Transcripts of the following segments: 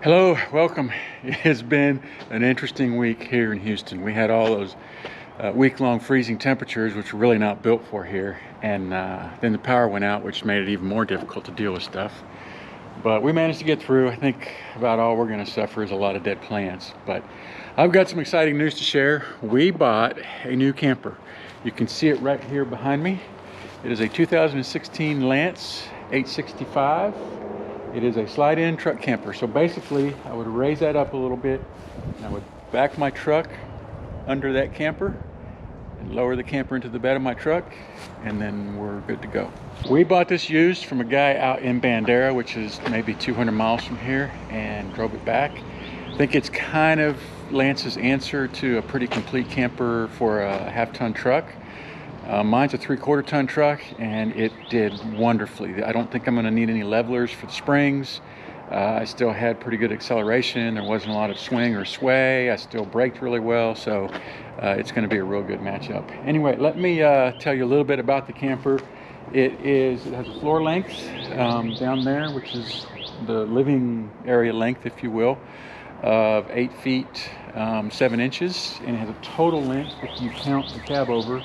Hello, welcome. It has been an interesting week here in Houston. We had all those week-long freezing temperatures, which we're really not built for here. And then the power went out, which made it even more difficult to deal with stuff. But we managed to get through. I think about all we're going to suffer is a lot of dead plants. But I've got some exciting news to share. We bought a new camper. You can see it right here behind me. It is a 2016 Lance 865. It is a slide-in truck camper. So basically, I would raise that up a little bit, and I would back my truck under that camper and lower the camper into the bed of my truck, and then we're good to go. We bought this used from a guy out in Bandera, which is maybe 200 miles from here, and drove it back. I think it's kind of Lance's answer to a pretty complete camper for a half-ton truck. Mine's a 3/4 ton truck, and it did wonderfully. I don't think I'm going to need any levelers for the springs. I still had pretty good acceleration. There wasn't a lot of swing or sway. I still braked really well, so it's going to be a real good matchup. Anyway, let me tell you a little bit about the camper. It has a floor length down there, which is the living area length, if you will, of 8 feet 7 inches, and it has a total length, if you count the cab over,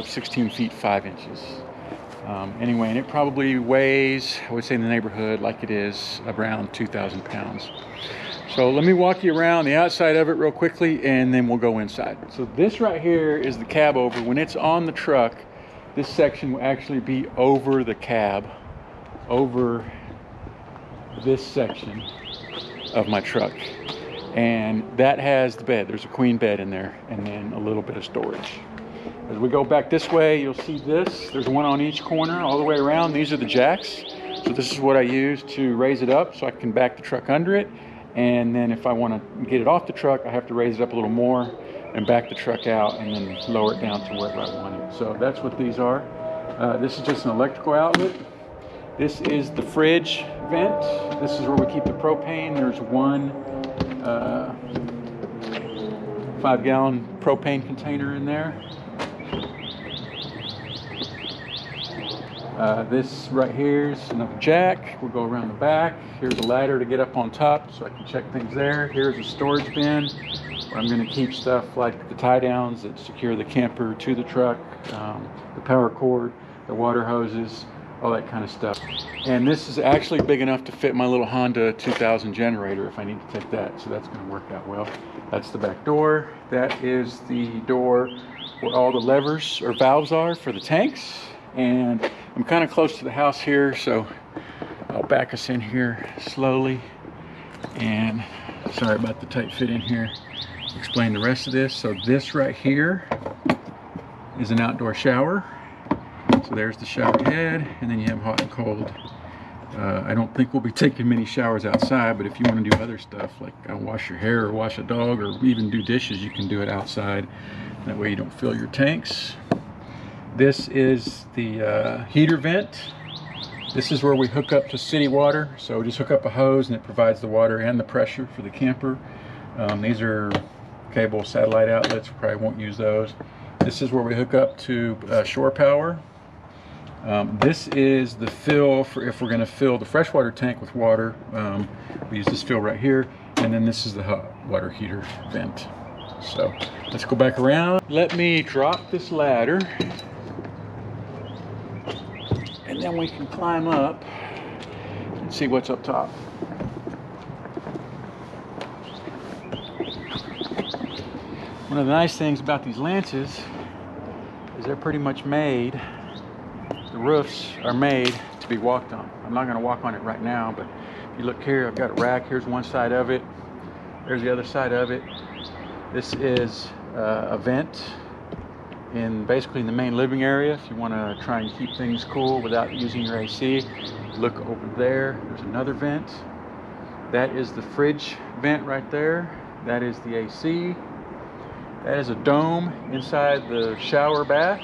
16 feet 5 inches. Anyway, and it probably weighs, I would say in the neighborhood, like it is, around 2,000 pounds. So let me walk you around the outside of it real quickly, and then we'll go inside. So this right here is the cab over. When it's on the truck, this section will actually be over the cab, over this section of my truck. And that has the bed. There's a queen bed in there, and then a little bit of storage. As we go back this way, you'll see this. There's one on each corner all the way around. These are the jacks. So this is what I use to raise it up so I can back the truck under it. And then if I want to get it off the truck, I have to raise it up a little more and back the truck out and then lower it down to wherever I want it. So that's what these are. This is just an electrical outlet. This is the fridge vent. This is where we keep the propane. There's one 5-gallon propane container in there. This right here is another jack. We'll go around the back. Here's a ladder to get up on top so I can check things there. Here's a storage bin where I'm going to keep stuff like the tie downs that secure the camper to the truck, the power cord, the water hoses, all that kind of stuff. And this is actually big enough to fit my little Honda 2000 generator if I need to take that, so that's going to work out well. That's the back door. That is the door where all the levers or valves are for the tanks. And I'm kind of close to the house here, so I'll back us in here slowly. And sorry about the tight fit in here. Explain the rest of this. So this right here is an outdoor shower. So there's the shower head, and then you have hot and cold. I don't think we'll be taking many showers outside, but if you want to do other stuff like wash your hair or wash a dog or even do dishes, you can do it outside. That way you don't fill your tanks. This is the heater vent. This is where we hook up to city water. So just hook up a hose and it provides the water and the pressure for the camper. These are cable satellite outlets. We probably won't use those. This is where we hook up to shore power. This is the fill for if we're going to fill the freshwater tank with water. We use this fill right here. And then this is the hot water heater vent. So let's go back around. Let me drop this ladder. And then we can climb up and see what's up top. One of the nice things about these Lances is they're pretty much made, the roofs are made to be walked on. I'm not going to walk on it right now, but if you look here, I've got a rack. Here's one side of it. There's the other side of it. This is a vent basically in the main living area. If you want to try and keep things cool without using your AC, look over there. There's another vent. That is the fridge vent right there. That is the AC. That is a dome inside the shower bath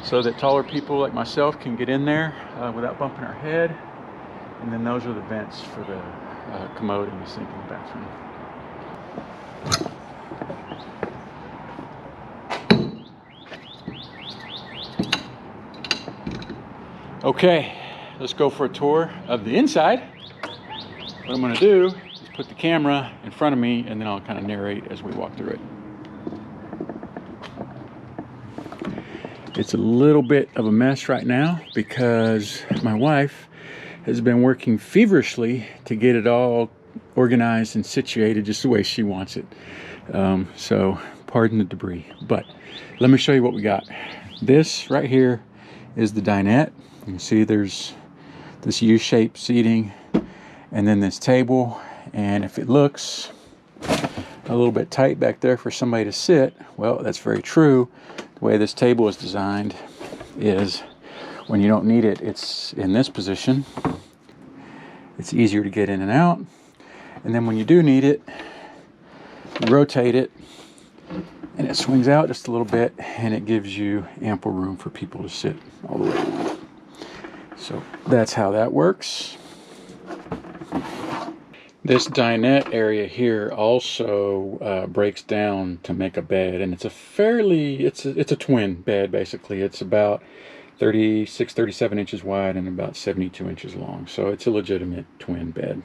so that taller people like myself can get in there without bumping our head. And then those are the vents for the commode and the sink in the bathroom. Okay, let's go for a tour of the inside. What I'm going to do is put the camera in front of me, and then I'll kind of narrate as we walk through it. It's a little bit of a mess right now because my wife has been working feverishly to get it all organized and situated just the way she wants it. So pardon the debris, but let me show you what we got. This right here is the dinette. You can see there's this U-shaped seating and then this table, and if it looks a little bit tight back there for somebody to sit, well, that's very true. The way this table is designed is when you don't need it, it's in this position. It's easier to get in and out. And then when you do need it, you rotate it and it swings out just a little bit, and it gives you ample room for people to sit all the way around. So that's how that works. This dinette area here also breaks down to make a bed, and it's a twin bed basically. It's about 37 inches wide and about 72 inches long. So it's a legitimate twin bed.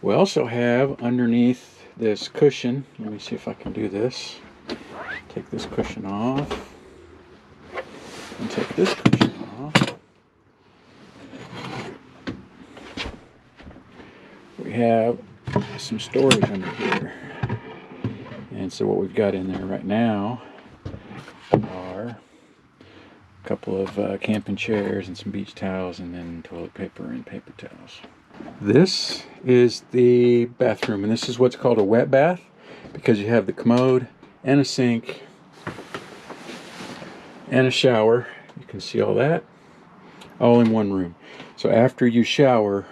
We also have underneath this cushion, let me see if I can do this. Take this cushion off and take this cushion off. We have some storage under here, and so what we've got in there right now are a couple of camping chairs and some beach towels, and then toilet paper and paper towels. This is the bathroom, and this is what's called a wet bath because you have the commode and a sink and a shower. You can see all that all in one room. So after you shower,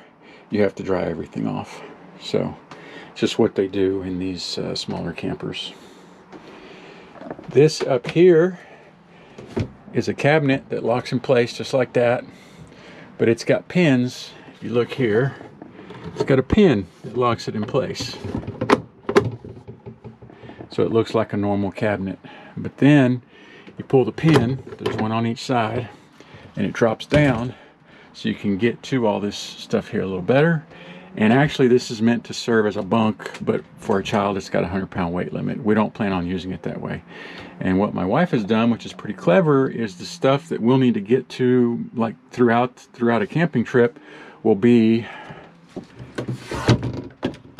you have to dry everything off. So it's just what they do in these smaller campers. This up here is a cabinet that locks in place just like that, but it's got pins. If you look here, it's got a pin that locks it in place. So it looks like a normal cabinet. But then you pull the pin, there's one on each side, and it drops down so you can get to all this stuff here a little better. And actually this is meant to serve as a bunk, but for a child it's got a 100-pound weight limit. We don't plan on using it that way. And what my wife has done, which is pretty clever, is the stuff that we'll need to get to like throughout a camping trip will be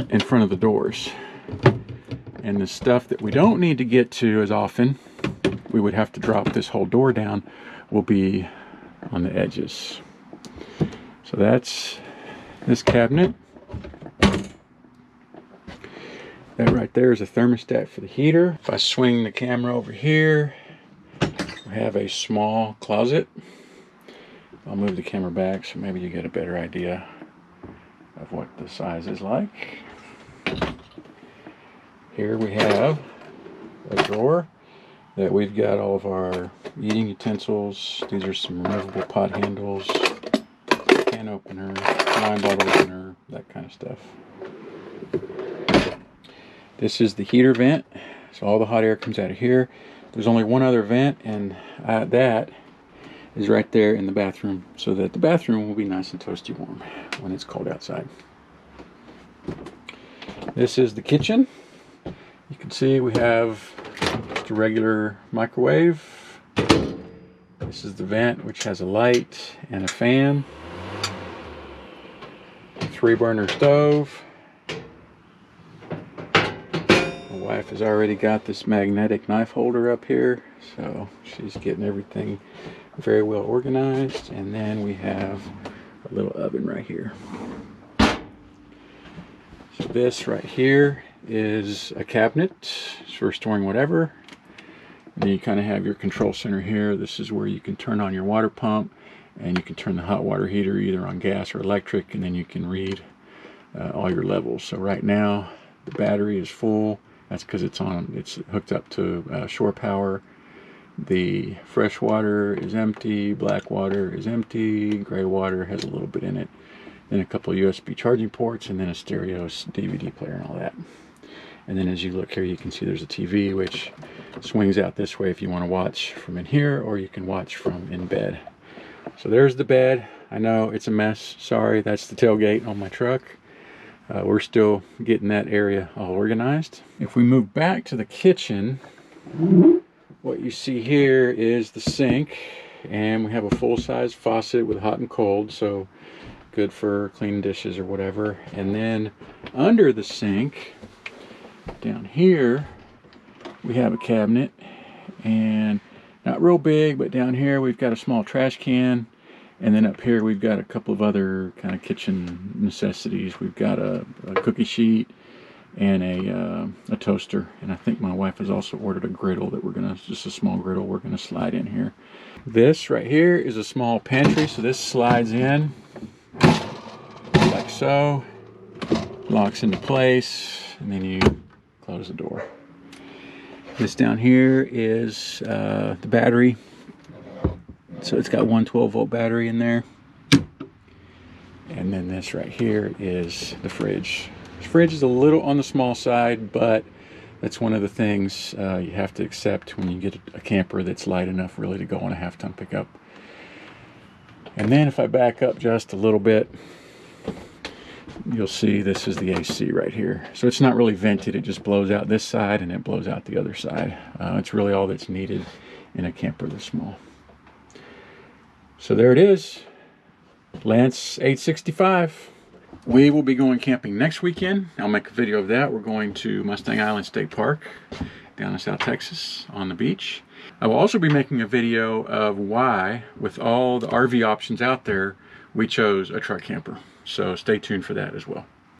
in front of the doors. And the stuff that we don't need to get to as often, we would have to drop this whole door down, will be on the edges. So that's this cabinet. That right there is a thermostat for the heater. If I swing the camera over here, we have a small closet. I'll move the camera back so maybe you get a better idea of what the size is like. Here we have a drawer that we've got all of our eating utensils. These are some removable pot handles, can opener, wine bottle opener, that kind of stuff. This is the heater vent, so all the hot air comes out of here. There's only one other vent, and that is right there in the bathroom, so that the bathroom will be nice and toasty warm when it's cold outside. This is the kitchen. You can see we have just a regular microwave. This is the vent, which has a light and a fan. 3-burner stove. My wife has already got this magnetic knife holder up here, so she's getting everything very well organized. And then we have a little oven right here. So this right here is a cabinet for storing whatever. And then you kind of have your control center here. This is where you can turn on your water pump, and you can turn the hot water heater either on gas or electric, and then you can read all your levels. So right now the battery is full. That's because it's hooked up to shore power. The fresh water is empty, black water is empty, gray water has a little bit in it, then a couple of USB charging ports, and then a stereo DVD player and all that. And then as you look here, you can see there's a TV which swings out this way if you want to watch from in here, or you can watch from in bed. So there's the bed. I know it's a mess, sorry. That's the tailgate on my truck. we're still getting that area all organized. If we move back to the kitchen, what you see here is the sink, and we have a full-size faucet with hot and cold, so good for cleaning dishes or whatever. And then under the sink, down here, we have a cabinet, and not real big, but down here we've got a small trash can, and then up here we've got a couple of other kind of kitchen necessities. We've got a cookie sheet and a toaster, and I think my wife has also ordered a griddle that we're gonna, just a small griddle we're gonna slide in here. This right here is a small pantry, so this slides in like so, locks into place, and then you close the door. This down here is the battery. So it's got one 12-volt battery in there. And then this right here is the fridge. The fridge is a little on the small side, but that's one of the things you have to accept when you get a camper that's light enough really to go on a half-ton pickup. And then if I back up just a little bit, you'll see this is the AC right here. So it's not really vented, it just blows out this side and it blows out the other side. It's really all that's needed in a camper this small. So there it is, Lance 865. We will be going camping next weekend. I'll make a video of that. We're going to Mustang Island State Park down in South Texas on the beach. I will also be making a video of why, with all the RV options out there, we chose a truck camper. So stay tuned for that as well.